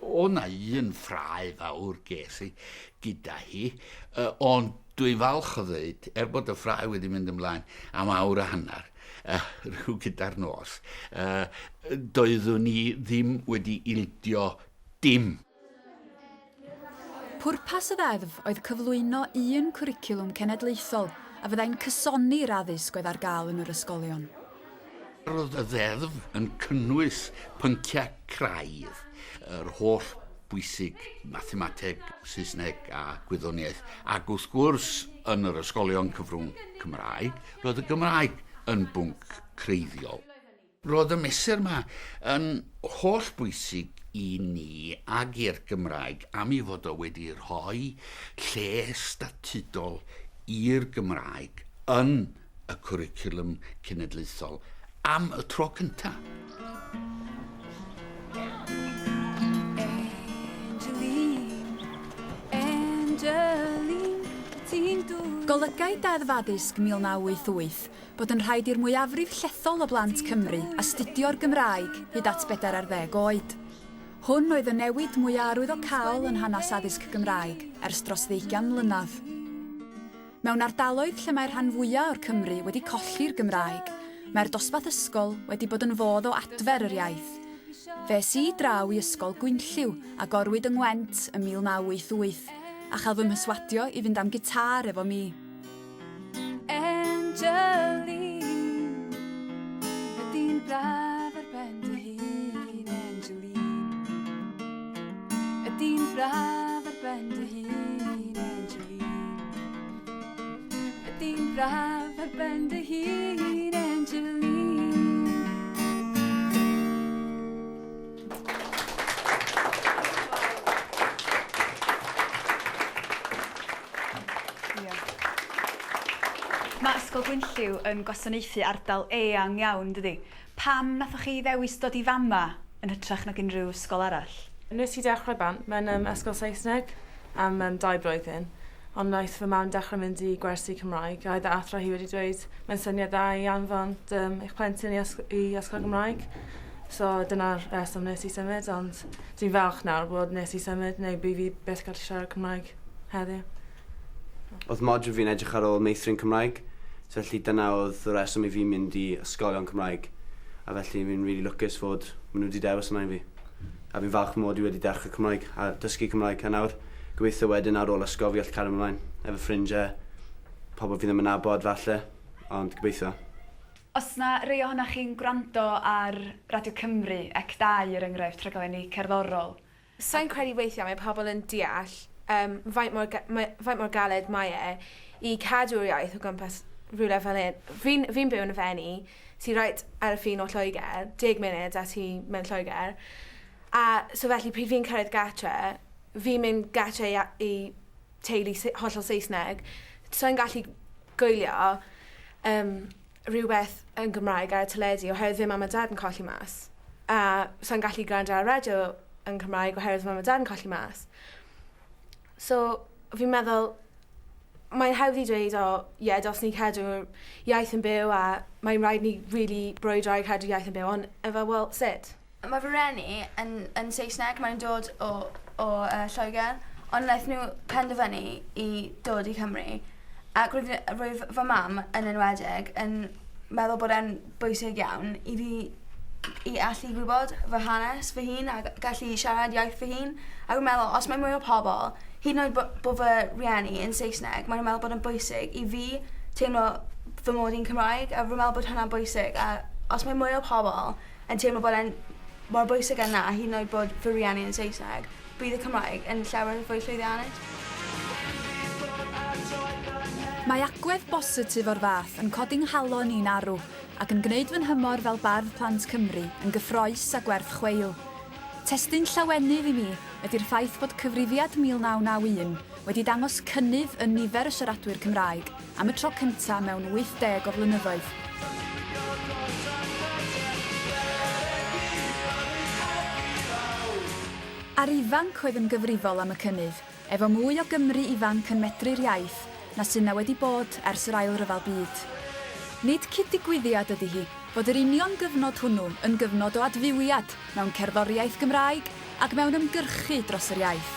O na un ffrau fawr ges i gyda hi, ond dwi'n falch o ddweud, bod y ffrau wedi mynd ymlaen am awr a hanner, rhyw gyda'r nos, doeddwn ni ddim wedi ildio dim. Pwrpas y ddeddf oedd cyflwyno un cwricwlwm cenedlaethol a fyddai'n cysoni'r addysg oedd ar gael yn yr ysgolion. Roedd y ddeddf yn cynnwys pynciau craidd, yr holl bwysig mathemateg, Saesneg a gwyddoniaeth, ac wrth gwrs yn yr ysgolion cyfrwng Cymraeg, roedd y Gymraeg yn bwnc creiddiol. Roedd y mesur yma yn holl bwysig i ni ag i'r Gymraeg am ei fod o wedi rhoi lle statudol i'r Gymraeg yn y cwricwlwm cenedlaethol am y tro cyntaf. Golygau Deddf Addysg 1988 bod yn rhaid i'r mwyafrif llethol o blant Cymru astudio'r Gymraeg hyd at 40 oed. Hwn oedd y newid mwyaf arwyddocaol yn hanes addysg Gymraeg ers dros 20 mlynedd. Mewn ardaloedd lle mae'r rhan fwyaf o'r Cymru wedi colli'r Gymraeg, mae'r dosbarth ysgol wedi bod yn fodd o adfer yr iaith. Fes i draw i ysgol Gwynlliw a gorwyd yng Ngwent ym 1988 a chael fy mhyswadio i fynd am gitar efo mi. Angeline, ydy'n braf ar ben dy hun, Angeline. Ydy'n braf ar ben dy hun, Angeline. Ydy'n braf ar ben dy hun, Angeline. Mae Ysgol Gwynlliw yn gwasanaethu ardal eang iawn, dydy. Pam nathoch chi ddewis dod i fama yn hytrach nag unrhyw ysgol arall? Nes i dechrau bant mewn ysgol Saesneg am 2 blwyddyn, ond naeth fy mam dechrau mynd i gwersi Cymraeg, a athro hi wedi dweud mae'n syniad dda i anfon eich plentyn i ysgol Gymraeg. So dyna'r reswm nes i symud, ond dwi'n falch nawr bod nes i symud, neu bydd fi beth gallu siarad Cymraeg heddiw. Oedd modr fi'n edrych ar ôl meithrin Cymraeg, felly dyna oedd y reswm i fi mynd i ysgolion Cymraeg. A felly fi'n really lwcus fod maen nhw wedi dewis yma i fi. A fi'n falch mod i wedi dechrau Cymraeg a dysgu Cymraeg a nawr. Gobeithio wedyn ar ôl ysgol fi all cael ymlaen efo ffrindiau, pobl fi ddim yn nabod falle, ond gobeithio. Os na rei ohonoch chi'n gwrando ar Radio Cymru ac 2 enghraifft rhaglenni cerddorol? Sa'n credu weithiau mae pobl yn deall faint mor galed mae i cadw'r iaith o gwmpas rhywle fel hyn. Fi'n byw yn y fenni, ti rhaid ar y ffin o Lloegr, 10 munud a ti mewn Lloegr. A so felly pryd fi'n cyrraedd gatre, fi'n mynd gatre i teulu hollol Saesneg. So'n gallu gwylio rhywbeth yn Gymraeg ar y teledu oherwydd fy mam a dad yn colli mas. A so'n gallu gwrando ar radio yn Cymraeg oherwydd fy mam a dad yn colli mas. So fi'n meddwl, mae'n hawdd i dweud dos ni cadw'r iaith yn byw a mae'n rhaid ni really brwydro i cadw'r iaith yn byw, ond well, sut? Mae fy reni yn Saesneg, mae'n dod o Lloegr, ond wnaeth nhw penderfynu i dod i Cymru. Ac roedd fy mam yn enwedig yn meddwl bod e'n bwysig iawn i fi i allu gwybod fy hanes fy hun a gallu siarad iaith fy hun. Ac yn meddwl, os mae mwy o pobl, hyd yn oed bod fy rieni yn Saesneg, mae'n meddwl bod e'n bwysig i fi teimlo fy mod i'n Cymraeg, a fi'n meddwl bod hynna'n bwysig. A os mae mwy o pobl yn teimlo bod e'n mor bwysig yna, hyd yn oed bod fy rieni yn Saesneg, bydd y Cymraeg yn llawer fwy llwyddiannus. Mae agwedd bositif o'r fath yn codi'n nghalon i'n arw ac yn gwneud fy nhymor fel bardd plant Cymru yn gyffroes a gwerth chweil. Testyn llawenydd i mi ydy'r ffaith bod cyfrifiad 1991 wedi dangos cynnydd yn nifer y siaradwyr Cymraeg am y tro cyntaf mewn 80 o flynyddoedd. Ar ifanc oedd yn gyfrifol am y cynnydd, efo mwy o Gymru ifanc yn medru'r iaith na sy'n wedi bod ers yr Ail Ryfel Byd. Nid cyd-digwyddiad ydy hi fod yr union gyfnod hwnnw yn gyfnod o adfywiad mewn cerddoriaeth Gymraeg ac mewn ymgyrchu dros yr iaith.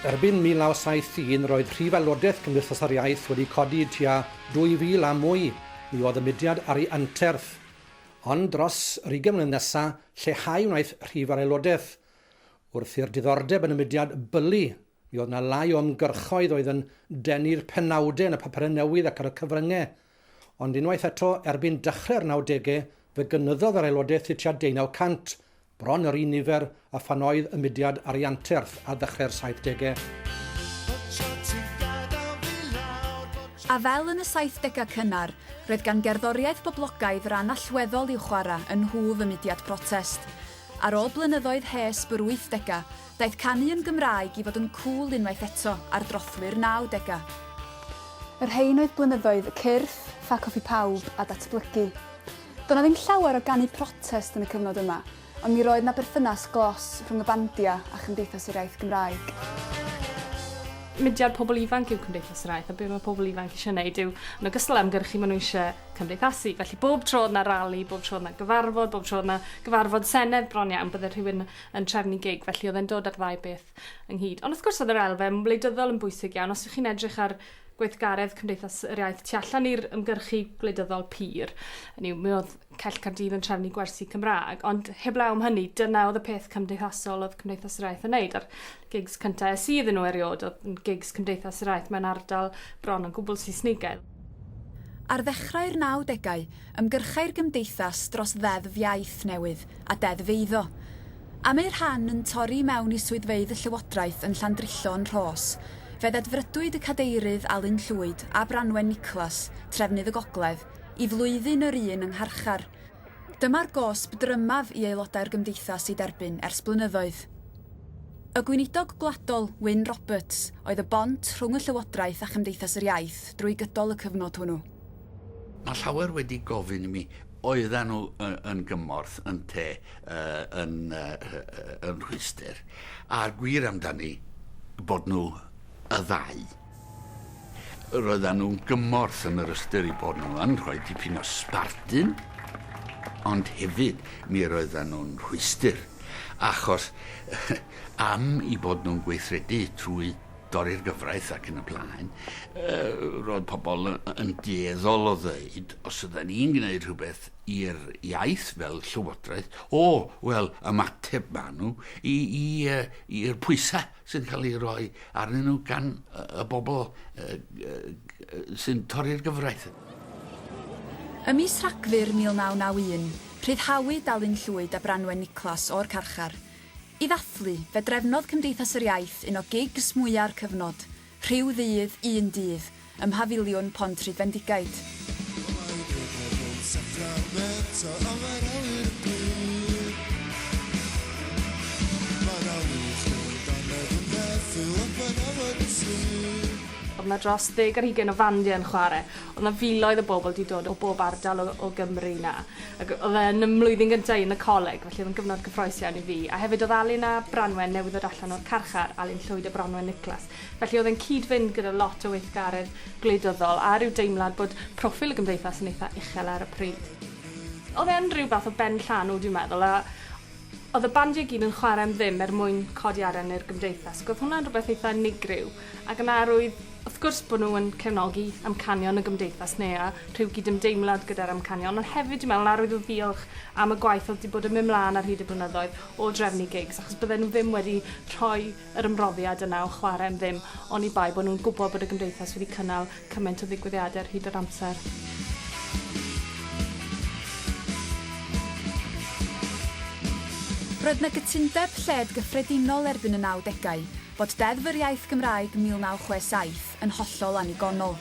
Erbyn 1971 roedd Rhif Aelodaeth Cymdeithas yr Iaith wedi codi tua 2,000 a mwy mi oedd y mudiad ar ei anterth. Ond dros yr 20 mlynedd nesaf, lleihau wnaeth Rhif yr Aelodaeth. Wrth i'r diddordeb yn y mudiad bylu, mi oedd yna lai o ymgyrchoedd oedd yn denu'r penawdau yn y papurau newydd ac ar y cyfryngau. Ond unwaith eto, erbyn dechrau'r 90au, fe gynyddodd yr aelodaeth i tua 1900, bron yr un nifer a phan oedd y mudiad ar ei anterth a ddechrau'r 70au. A fel yn y 70au cynnar, roedd gan gerddoriaeth boblogaidd ran allweddol i'w chwarae yn hwf y mudiad protest. Ar ôl blynyddoedd hes by'r 80au, daeth canu yn Gymraeg i fod yn cŵl unwaith eto ar drothwy'r 90au. Yr rhain oedd blynyddoedd y cyrff, ffac offi pawb a datblygu. Doedd ddim llawer o ganu protest yn y cyfnod yma, ond mi roedd na berthynas glos rhwng y bandia a Chymdeithas yr Iaith Gymraeg. Mudiad pobl ifanc yw Cymdeithas yr Iaith, a beth mae pobl ifanc eisiau gwneud yw yn ogystal ymgyrchu maen nhw eisiau cymdeithasu. Felly bob tro yna rali, bob tro yna gyfarfod, bob tro yna gyfarfod Senedd bron iawn, byddai rhywun yn trefnu gig, felly oedd e'n dod ar ddau beth ynghyd. Ond wrth gwrs oedd yr elfen wleidyddol yn bwysig iawn. Os ydych chi'n edrych ar gweithgaredd Cymdeithas yr Iaith tu allan i'r ymgyrchu gwleidyddol pur, mi oedd Cell Caerdydd yn trefnu gwersi Cymraeg, ond heblaw am hynny, dyna oedd y peth cymdeithasol oedd Cymdeithas yr Iaith yn neud. A'r gigs cyntaf sydd yn nhw eriod oedd gigs Cymdeithas yr Iaith mewn ardal bron yn gwbl Saesnigaidd. Ar ddechrau'r 90au, ymgyrchai'r gymdeithas dros ddeddf iaith newydd a deddf eiddo. Am ei rhan yn torri mewn i swyddfeydd y Llywodraeth yn Llandrillo'n Rhos, fe ddedfrydwyd y cadeirydd Alun Llwyd a Branwen Niclas, trefnydd y Gogledd, i flwyddyn yr un yng Ngharchar. Dyma'r gosb drymaf i aelodau'r gymdeithas i derbyn ers blynyddoedd. Y gweinidog gwladol Wyn Roberts oedd y bont rhwng y Llywodraeth a Chymdeithas yr Iaith drwy gydol y cyfnod hwnnw. Mae llawer wedi gofyn i mi oedden nhw yn gymorth yn te yn rhwystyr. A'r gwir amdani bod nhw y ddau. Roedden nhw'n gymorth yn yr ystyr I bod nhw yn rhoi dipyn o sbartyn, ond hefyd mi roedden nhw'n rhwystyr, achos am I bod nhw'n gweithredu trwy dorri'r gyfraith ac yn y blaen, roedd pobl yn dueddol o ddweud, os ydyn ni'n gwneud rhywbeth i'r iaith fel llywodraeth, wel, ymateb ma nhw i'r pwysau sy'n cael ei roi arnyn nhw gan y bobl sy'n torri'r gyfraith. Ym mis Rhagfyr 1991, rhyddhawyd Alun Llwyd a Branwen Niclas o'r carchar. I ddathlu, fe drefnodd Cymdeithas yr Iaith un o gigs mwyaf cyfnod, Rhyw Ddydd, Un Dydd, ym Mhafiliwn Pont Rhydfendigaid. Oedd yna dros 10 ar 20 o fandiau yn chwarae. Oedd yna filoedd o bobl wedi dod o bob ardal o Gymru na. Oedd yn y mlwyddyn gyntaf yn y coleg, felly oedd yn gyfnod gyffroes iawn I fi. A hefyd oedd Alun a Branwen newydd ddod allan o'r carchar, Alun Llwyd a Branwen Niclas. Felly oedd yn cyd-fynd gyda lot o weithgaredd gwleidyddol a rhyw deimlad bod proffil y gymdeithas yn eitha uchel ar y pryd. Oedd e'n rhyw fath o ben llanw, dwi'n meddwl, a oedd y bandiau gyd yn chwarae am ddim mwyn codi aren i'r gymdeithas. Oedd hwnna'n rhywbeth eitha unigryw, ac yna rwydd, wrth gwrs bod nhw yn cefnogi amcanion y gymdeithas neu rhyw gyd-ymdeimlad gyda'r amcanion, ond hefyd dwi'n meddwl na rwydd o ddiolch am y gwaith oedd wedi bod yn mynd mlaen ar hyd y blynyddoedd o drefnu gigs, achos bydden nhw ddim wedi rhoi yr ymroddiad yna o chwarae am ddim, ond I bai bod nhw'n gwybod bod y gymdeithas wedi cynnal cymaint o ddigwyddiadau ar hyd yr amser. Roedd yna gytundeb lled gyffredinol erbyn y 90au bod Deddf yr Iaith Gymraeg 1967 yn hollol anigonol.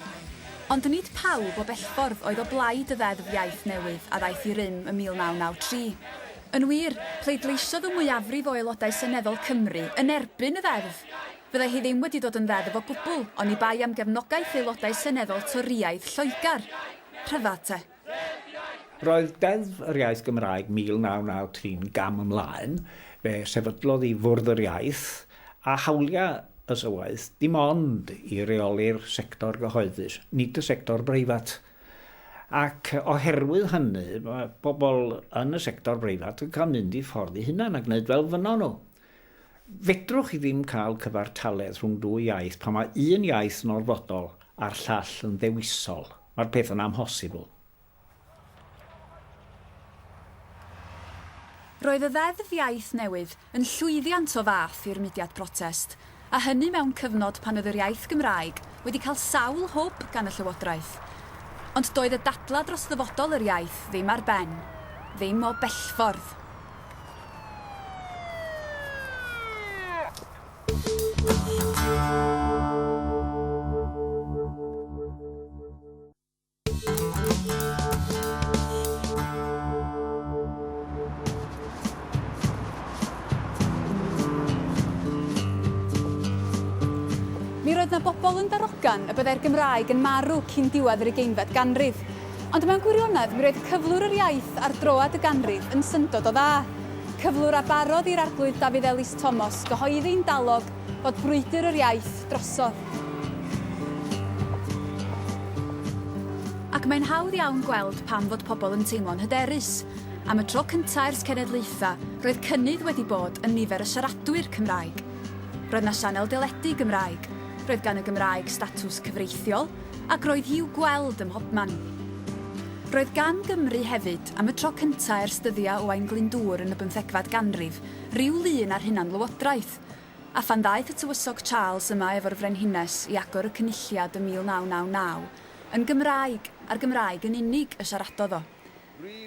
Ond nid pawb o bellffordd oedd o blaid y Ddeddf Iaith Newydd a ddaeth I rym ym 1993. Yn wir, pleidleisiodd y mwyafrif o aelodau Seneddol Cymru yn erbyn y ddeddf. Byddai hi ddim wedi dod yn ddeddf o gwbl, ond I bai am gefnogaeth aelodau Seneddol Toriaidd Lloegr. Rhyfedd te. Roedd Deddf yr Iaith Gymraeg 1993 gam ymlaen, fe sefydlodd I Fwrdd yr Iaith, a hawliau y Sywaith dim ond I reoli'r sector gyhoeddus, nid y sector breifat. Ac oherwydd hynny, mae bobl yn y sector breifat yn cael mynd I ffordd I hunan a gwneud fel fyna nhw. Fedrwch I ddim cael cyfartaledd rhwng dwy iaith pan mae un iaith yn orfodol a'r llall yn ddewisol. Mae'r peth yn amhosibl. Roedd y Ddeddf Iaith Newydd yn llwyddiant o fath i'r mudiad protest, a hynny mewn cyfnod pan oedd yr iaith Gymraeg wedi cael sawl hwb gan y Llywodraeth. Ond doedd y dadla dros ddyfodol yr iaith ddim ar ben, ddim o bellffordd. Mi roedd yna bobl yn darogan y byddai'r Gymraeg yn marw cyn diwedd yr 20fed ganrif. Ond mewn gwirionedd, mi roedd cyflwr yr iaith ar droad y ganrif yn syndod o dda. Cyflwr a barodd i'r arglwydd Dafydd Ellis Thomas gyhoeddi'n dalog bod brwydr yr iaith drosodd. Ac mae'n hawdd iawn gweld pam fod pobl yn teimlo'n hyderus. Am y tro cyntaf ers cenedlaetha, roedd cynnydd wedi bod yn nifer y siaradwyr Cymraeg. Roedd na sianel deledu Gymraeg, roedd gan y Gymraeg statws cyfreithiol, ac roedd hi'w gweld ym mhobman. Roedd gan Gymru hefyd, am y tro cyntaf ers dyddiau Owain Glyndŵr yn y 15fed ganrif, ryw lun ar hunan lywodraeth, a phan ddaeth y tywysog Charles yma efo'r frenhines I agor y cynulliad ym 1999, yn Gymraeg, a'r Gymraeg yn unig y siaradodd o.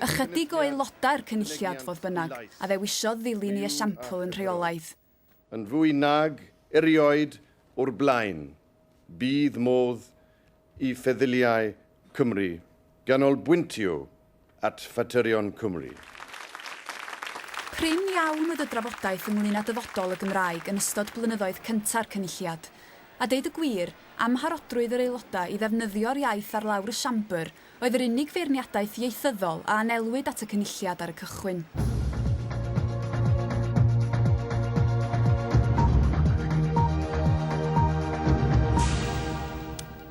Ychydig o aelodau'r cynulliad fodd bynnag, a ddewisiodd ddilyn I esiampl yn rheolaidd. Yn fwy nag erioed o'r blaen, bydd modd I feddiliau Cymru, ganolbwyntio at faterion Cymru. Prin iawn oedd y drafodaeth ynglŷn â dyfodol y Gymraeg yn ystod blynyddoedd cynta'r cynulliad, a deud y gwir, amharodrwydd yr aelodau I ddefnyddio'r iaith ar lawr y siambr oedd yr unig feirniadaeth ieithyddol a anelwyd at y cynulliad ar y cychwyn.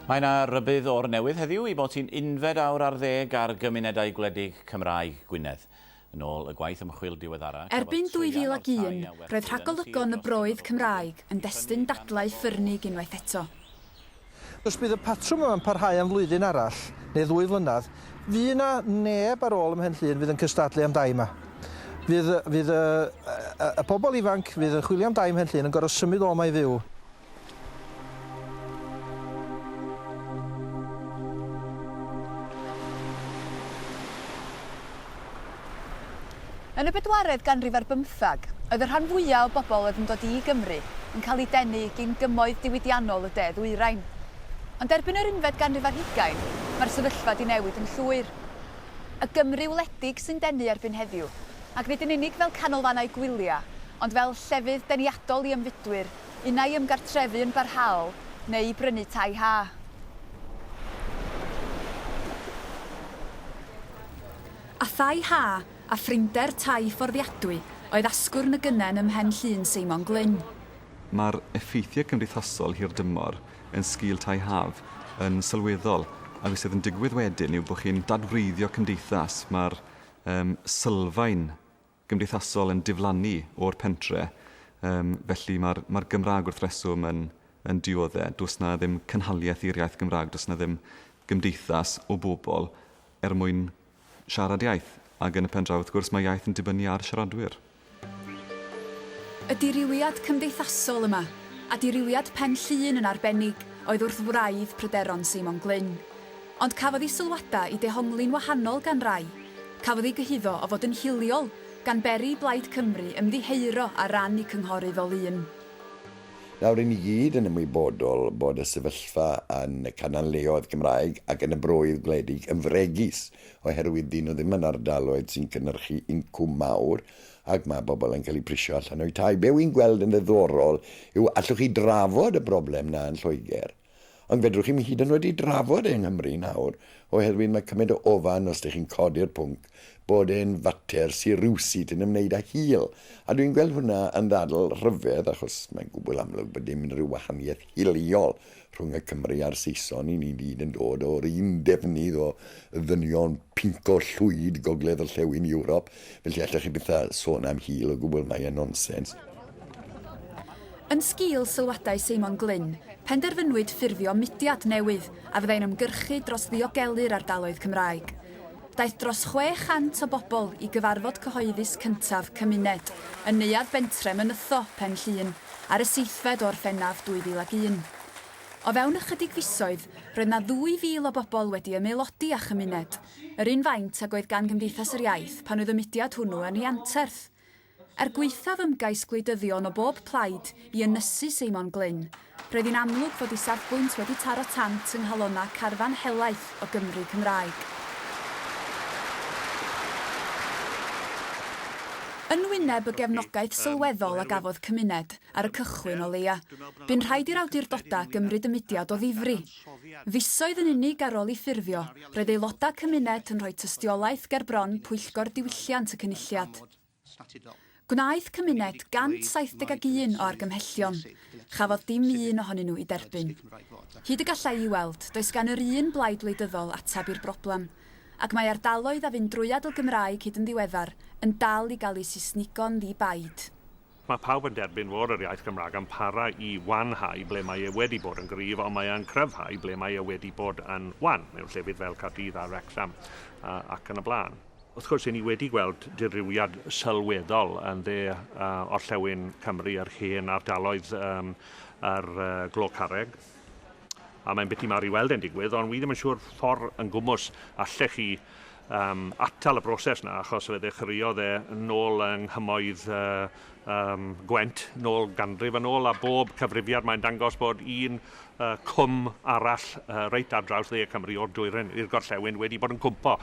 Mae yna rybydd o'r newydd heddiw i bod hi'n 11 ar 10 ar gymunedau gwledig Cymraeg Gwynedd. Yn ôl y gwaith ymchwil diweddara... Erbyn 2001, roedd rhagolygon y broedd Cymraeg yn destun dadlau ffyrnig unwaith eto. Os bydd y patrwm yma'n parhau am flwyddyn arall, neu 2 flynedd, fydd yna neb ar ôl ym Mhenllyn fydd yn cystadlu am dai yma. Fydd y bobl ifanc fydd yn chwilio am dai ym Mhenllyn yn gorfod symud o yma i fyw. Yn y 4edd ganrif ar 15, oedd y rhan fwyaf o bobl oedd yn dod i Gymru yn cael ei denu gyn gymoedd diwydiannol y De Ddwyrain. Ond erbyn yr 11 ganrif ar 20, mae'r sefyllfa di newid yn llwyr. Y Gymru wledig sy'n denu erbyn heddiw, ac nid yn unig fel canolfannau gwylia, ond fel llefydd deniadol i ymfudwyr, unau ymgartrefu yn barhaol neu i brynu tai ha. A thai ha a ffrinder tai fforddiadwy oedd asgwrn y gynnen ym Mhenllyn Seimon Glyn. Mae'r effeithiau cymdeithasol hir dymor yn sgil tai haf yn sylweddol, a beth sydd yn digwydd wedyn yw bod chi'n dadfreiddio cymdeithas. Mae'r sylfaen gymdeithasol yn diflannu o'r pentre, felly mae'r Gymraeg wrth reswm yn dioddau. Does na ddim cynhaliaeth i'r iaith Gymraeg, does na ddim gymdeithas o bobl mwyn siarad iaith. Ac yn y pen draw, wrth gwrs, mae iaith yn dibynnu ar siaradwyr. Y dirywiad cymdeithasol yma, a dirywiad Pennllyn yn arbennig, oedd wrth wraidd pryderon Seimon Glyn. Ond cafodd ei sylwadau i dehonglin wahanol gan rai. Cafodd ei gyhuddo o fod yn hiliol gan beri Blaid Cymru ymddiheuro a ran i cynghorydd o lun. Nawr, ni gyd yn ymwybodol bod y sefyllfa yn y cananleoedd Gymraeg ac yn y broedd gwledig yn fregus, oherwydd dyn nhw ddim yn ardaloedd sy'n cynnyrchu incwm mawr, ac mae bobl yn cael eu prisio allan o'i tai. Be wy'n gweld yn ddiddorol yw allwch chi drafod y broblem na yn Lloegr, ond fedrwch chi'n hyd yn wedi drafod yng Nghymru nawr, oherwydd mae cymryd o ofan os ydych chi'n codi'r pwnc bod e'n fater sy'n rywsyd yn ymwneud â hil. A dwi'n gweld hwnna yn ddadl rhyfedd, achos mae'n gwbl amlwg bod dim rhyw wahaniaeth hiliol rhwng y Cymru a'r Saeson. Ni'n gyd yn dod o'r un defnydd o ddynion pinco llwyd gogledd y llewyn Ewrop, felly allwch chi bethau sôn am hil o gwbl mae yn nonsens. Yn sgil sylwadau Seimon Glyn, penderfynwyd ffurfio mudiad newydd a fyddai'n ymgyrchu dros ddiogelu'r ardaloedd Cymraeg. Daeth dros 600 o bobl i gyfarfod cyhoeddus cyntaf cymuned yn neuadd bentre Mynytho, Pennllyn, ar y 7fed o'r Ffennaf 2001. O fewn ychydig fisoedd, roedd na 2,000 o bobl wedi ymaelodi â chymuned, yr un faint ag oedd gan Gymdeithas yr Iaith pan oedd y mudiad hwnnw yn ei anterth. Gweithaf ymgais gwleidyddion o bob plaid i ynysu Seimon Glyn, roedd hi'n amlwg fod ei safbwynt wedi taro tant yng nghalonna carfan helaeth o Gymru Cymraeg. Yn wyneb y gefnogaeth sylweddol a gafodd cymuned ar y cychwyn o leia, bu'n rhaid i'r awdurdodau gymryd y mudiad o ddifri. Fisoedd yn unig ar ôl ei ffurfio, roedd aelodau cymuned yn rhoi tystiolaeth ger bron pwyllgor diwylliant y cynulliad. Gwnaeth cymuned 171 o argymhellion, chafodd dim un ohonyn nhw i derbyn. Hyd y gallai i weld, does gan yr un blaid wleidyddol atab i'r broblem, ac mae ardaloedd a fynd drwyad o Gymraeg hyd yn ddiweddar yn dal i gael ei Saesnigo'n ddi-baid. Mae pawb yn derbyn fod yr iaith Gymraeg yn para i wanhau ble mae e wedi bod yn gryf, ond mae e'n cryfhau ble mae e wedi bod yn wan, mewn llefydd fel Caerdydd a Wrecsam ac yn y blaen. Wrth gwrs, ni wedi gweld dirywiad sylweddol yn orllewin Cymru yr hen ardaloedd yr Glo Carreg. A mae'n beth i mawr i weld yn digwydd, ond wi ddim yn siŵr ffordd yn gwmws allech chi atal y broses yna, achos fe ddechreuodd nôl yng nghymoedd Gwent, nôl ganrif yn ôl, a bob cyfrifiad mae'n dangos bod un cwm arall reit ar draws dde Cymru o'r dwyren i'r gorllewin wedi bod yn cwmpo.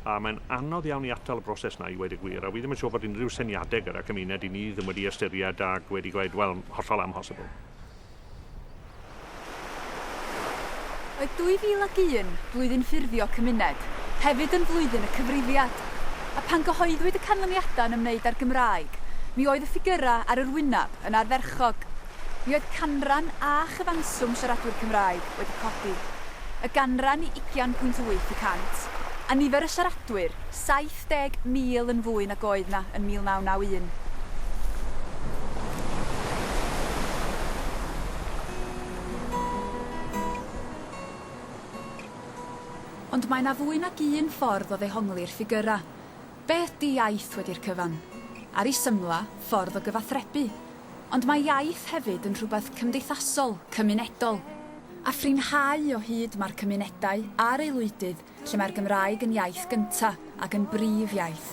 A mae'n anodd iawn i atal y broses yna i wedi gwir, a wi ddim yn siŵr bod unrhyw syniadau gyda cymuned i ni ddim wedi ystyried ac wedi gweud, wel, hollol amhosibl. Y Oedd 2001 blwyddyn ffurfio cymuned, hefyd yn flwyddyn y cyfrifiad. A pan gyhoeddwyd y canlyniadau yn ymwneud â'r Gymraeg, mi oedd y ffigurau ar yr wyneb yn arferchog. Mi oedd canran a chyfanswm siaradwyr Cymraeg wedi codi. Y ganran i 20.8%, a nifer y siaradwyr 70,000 yn fwy nag oedd na yn 1991. Ond mae yna fwy nag un ffordd o ddehongli'r ffigurau. Be ydy iaith wedi'r cyfan? Ar ei symla, ffordd o gyfathrebu. Ond mae iaith hefyd yn rhywbeth cymdeithasol, cymunedol. A phrinhau o hyd mae'r cymunedau a'r aelwydydd lle mae'r Gymraeg yn iaith gynta ac yn brif iaith.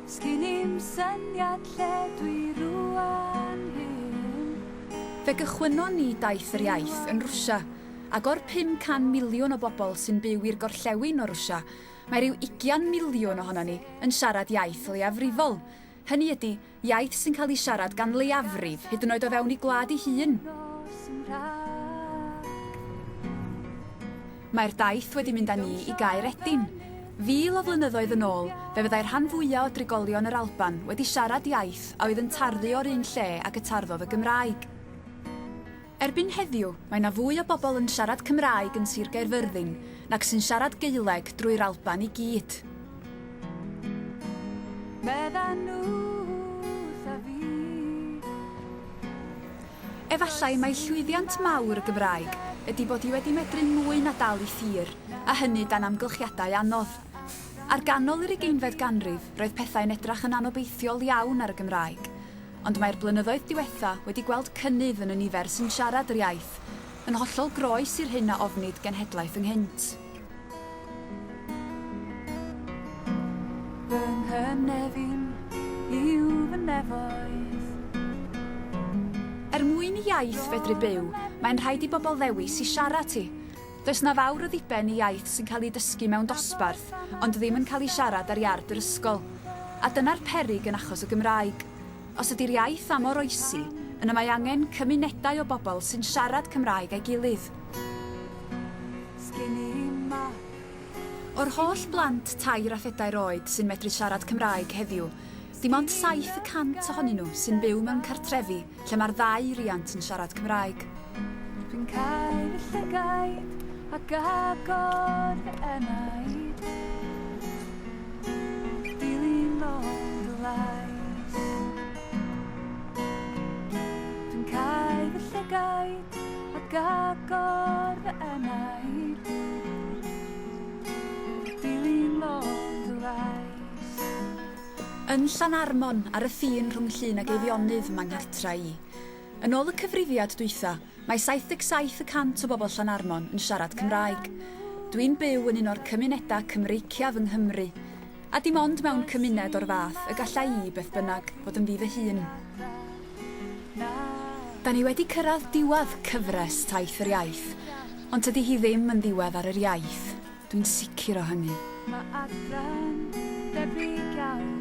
Sgyn i'm syniad lle dwi rwan hyn. Fe gychwynon ni daith yr iaith yn Rwsia, ac o'r 500,000,000 o bobl sy'n byw i'r gorllewin o Rwsia, mae rhyw 20,000,000 ohono ni yn siarad iaith leiafrifol. Hynny ydy, iaith sy'n cael ei siarad gan leiafrif hyd yn oed o fewn i gwlad ei hun. Mae'r daith wedi mynd â ni i Gaeredin. 1000 o flynyddoedd yn ôl, fe fyddai'r rhan fwyaf o drigolion yr Alban wedi siarad iaith a oedd yn tarddu o'r un lle ac y tarddodd y Gymraeg. Erbyn heddiw, mae yna fwy o bobl yn siarad Cymraeg yn Sir Gaerfyrddin nac sy'n siarad Gaeleg drwy'r Alban i gyd. Efallai mae llwyddiant mawr y Gymraeg ydy bod hi wedi medru mwy na dal i thir, a hynny dan amgylchiadau anodd. Ar ganol yr 20fed ganrif, roedd pethau'n edrach yn anobeithiol iawn ar y Gymraeg. Ond mae'r blynyddoedd diwetha wedi gweld cynnydd yn y nifer sy'n siarad yr iaith, yn hollol groes i'r hyn a ofnid genhedlaeth ynghynt. Fy nghynefin yw fy nefoedd. Mwyn i iaith fedru byw, mae'n rhaid i bobl ddewis i siarad hi. Does na fawr o ddiben i iaith sy'n cael ei dysgu mewn dosbarth, ond ddim yn cael ei siarad ar iard yr ysgol. A dyna'r peryg yn achos y Gymraeg. Os ydy'r iaith am oroesi, yna mae angen cymunedau o bobl sy'n siarad Cymraeg a'i gilydd. O'r holl blant 2 a 3 oed sy'n medru siarad Cymraeg heddiw, dim ond 7% ohonyn nhw sy'n byw mewn cartrefi lle mae'r 2 riant yn siarad Cymraeg. Dwi'n cael y llygaid ac agor fy enaid. Dilyn o'r lais. Dwi'n cael y llygaid ac agor fy enaid. Dilyn o'r lais. Yn Llanarmon ar y ffin rhwng Llyn ac Eifionydd mae nghartra i. Yn ôl y cyfrifiad dwytha, mae 77% o bobl Llanarmon yn siarad Cymraeg. Dwi'n byw yn un o'r cymunedau Cymreiciaf yng Nghymru, a dim ond mewn cymuned o'r fath y gallai i beth bynnag fod yn fydd y hun. Da ni wedi cyrraedd diwedd cyfres Taith yr Iaith, ond tydi hi ddim yn ddiwedd ar yr iaith. Dwi'n sicr o hynny. Mae adran debyg iawn.